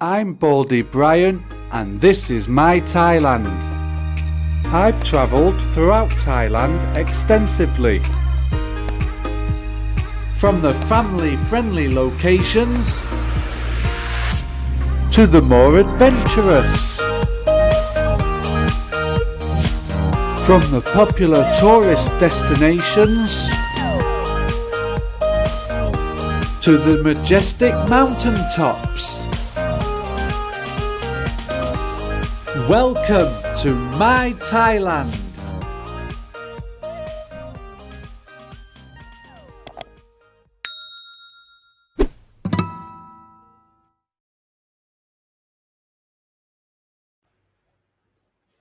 I'm Baldy Brian and this is my Thailand. I've travelled throughout Thailand extensively. From the family-friendly locations to the more adventurous. From the popular tourist destinations to the majestic mountain tops. Welcome to my Thailand.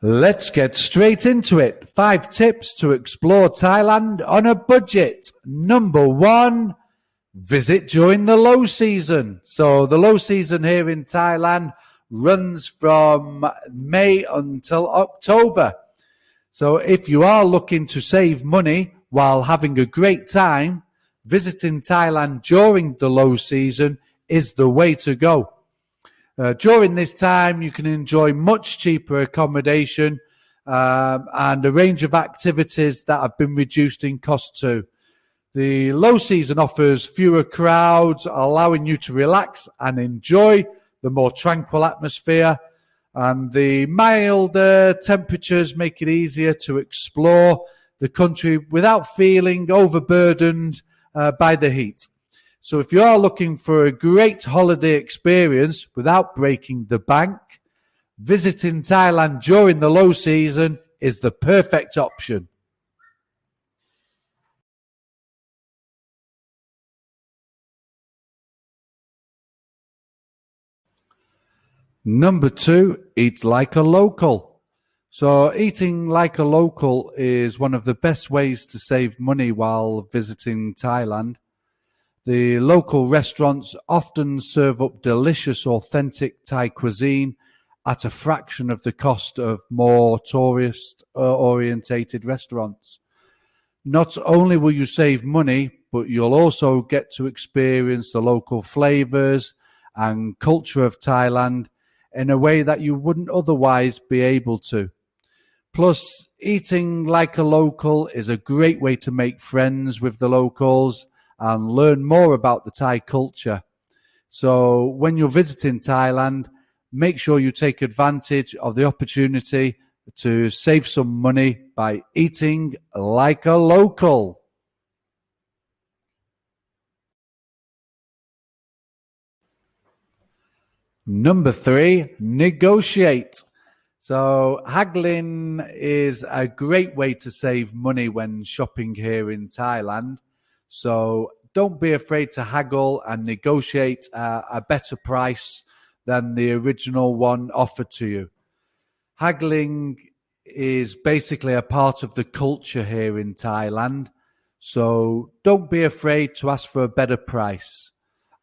Let's get straight into it. 5 tips to explore Thailand on a budget. Number 1, visit during the low season. So the low season here in Thailand runs from May until October. So if you are looking to save money while having a great time, visiting Thailand during the low season is the way to go. During this time, you can enjoy much cheaper accommodation and a range of activities that have been reduced in cost too. The low season offers fewer crowds, allowing you to relax and enjoy the more tranquil atmosphere, and the milder temperatures make it easier to explore the country without feeling overburdened by the heat. So if you are looking for a great holiday experience without breaking the bank, visiting Thailand during the low season is the perfect option. Number 2, eat like a local. So eating like a local is one of the best ways to save money while visiting Thailand. The local restaurants often serve up delicious, authentic Thai cuisine at a fraction of the cost of more tourist-orientated restaurants. Not only will you save money, but you'll also get to experience the local flavors and culture of Thailand in a way that you wouldn't otherwise be able to. Plus, eating like a local is a great way to make friends with the locals and learn more about the Thai culture. So when you're visiting Thailand, make sure you take advantage of the opportunity to save some money by eating like a local. Number 3, negotiate. So haggling is a great way to save money when shopping here in Thailand. So don't be afraid to haggle and negotiate a better price than the original one offered to you. Haggling is basically a part of the culture here in Thailand. So don't be afraid to ask for a better price.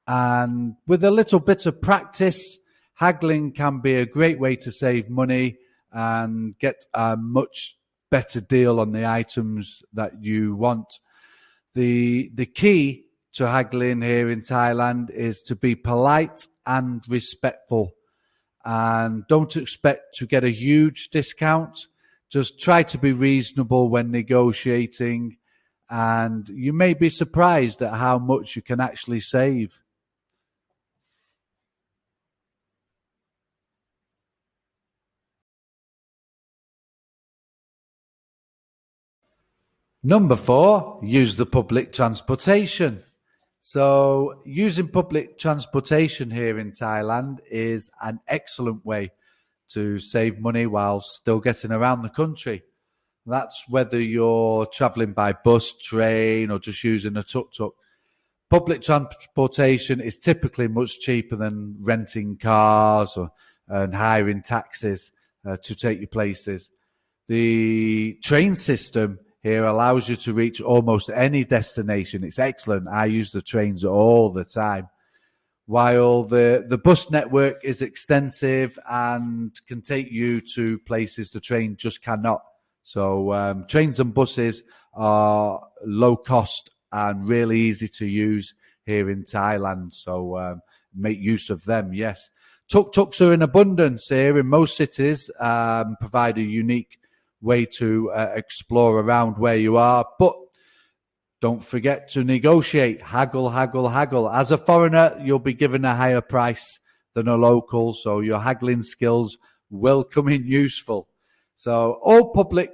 And with a little bit of practice, haggling can be a great way to save money and get a much better deal on the items that you want. The key to haggling here in Thailand is to be polite and respectful. And don't expect to get a huge discount. Just try to be reasonable when negotiating. And you may be surprised at how much you can actually save. Number 4, use the public transportation. So using public transportation here in Thailand is an excellent way to save money while still getting around the country. That's whether you're traveling by bus, train, or just using a tuk-tuk. Public transportation is typically much cheaper than renting cars and hiring taxis to take you places. The train system here allows you to reach almost any destination. It's excellent. I use the trains all the time. While the bus network is extensive and can take you to places the train just cannot. So trains and buses are low cost and really easy to use here in Thailand. So make use of them, yes. Tuk-tuks are in abundance here in most cities, provide a unique way to explore around where you are. But don't forget to negotiate, haggle, haggle, haggle. As a foreigner, you'll be given a higher price than a local, so your haggling skills will come in useful. So all public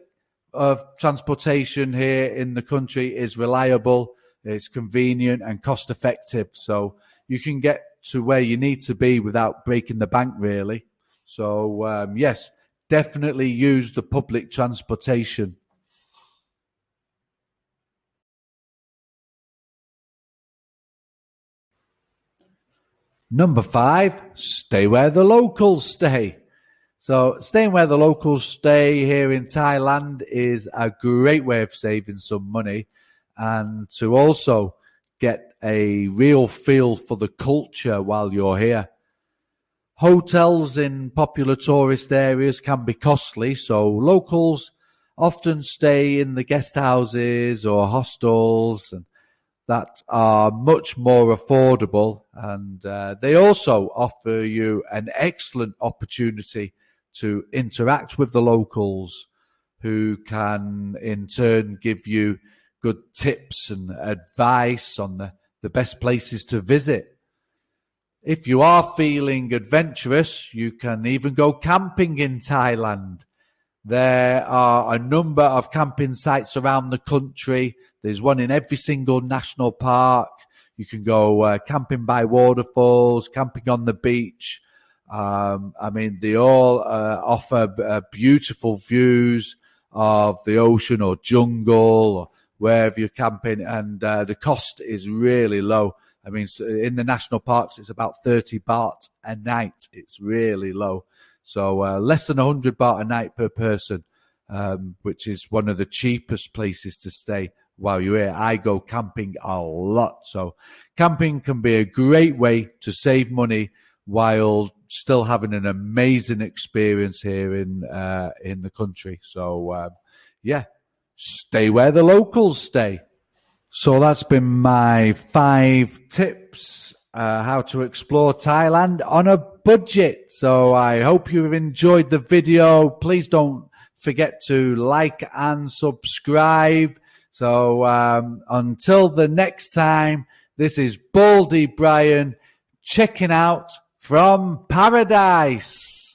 transportation here in the country is reliable, it's convenient and cost effective. So you can get to where you need to be without breaking the bank, really. So yes, definitely use the public transportation. Number 5, stay where the locals stay. So staying where the locals stay here in Thailand is a great way of saving some money and to also get a real feel for the culture while you're here. Hotels in popular tourist areas can be costly, so locals often stay in the guest houses or hostels and that are much more affordable, and they also offer you an excellent opportunity to interact with the locals who can in turn give you good tips and advice on the best places to visit. If you are feeling adventurous, you can even go camping in Thailand. There are a number of camping sites around the country. There's one in every single national park. You can go camping by waterfalls, camping on the beach. They all offer beautiful views of the ocean or jungle or wherever you're camping, and the cost is really low. In the national parks, it's about 30 baht a night. It's really low. So less than 100 baht a night per person, which is one of the cheapest places to stay while you're here. I go camping a lot. So camping can be a great way to save money while still having an amazing experience here in the country. So, stay where the locals stay. So that's been my 5 tips how to explore Thailand on a budget. So I hope you've enjoyed the video. Please don't forget to like and subscribe. So until the next time, this is Baldy Brian checking out from paradise.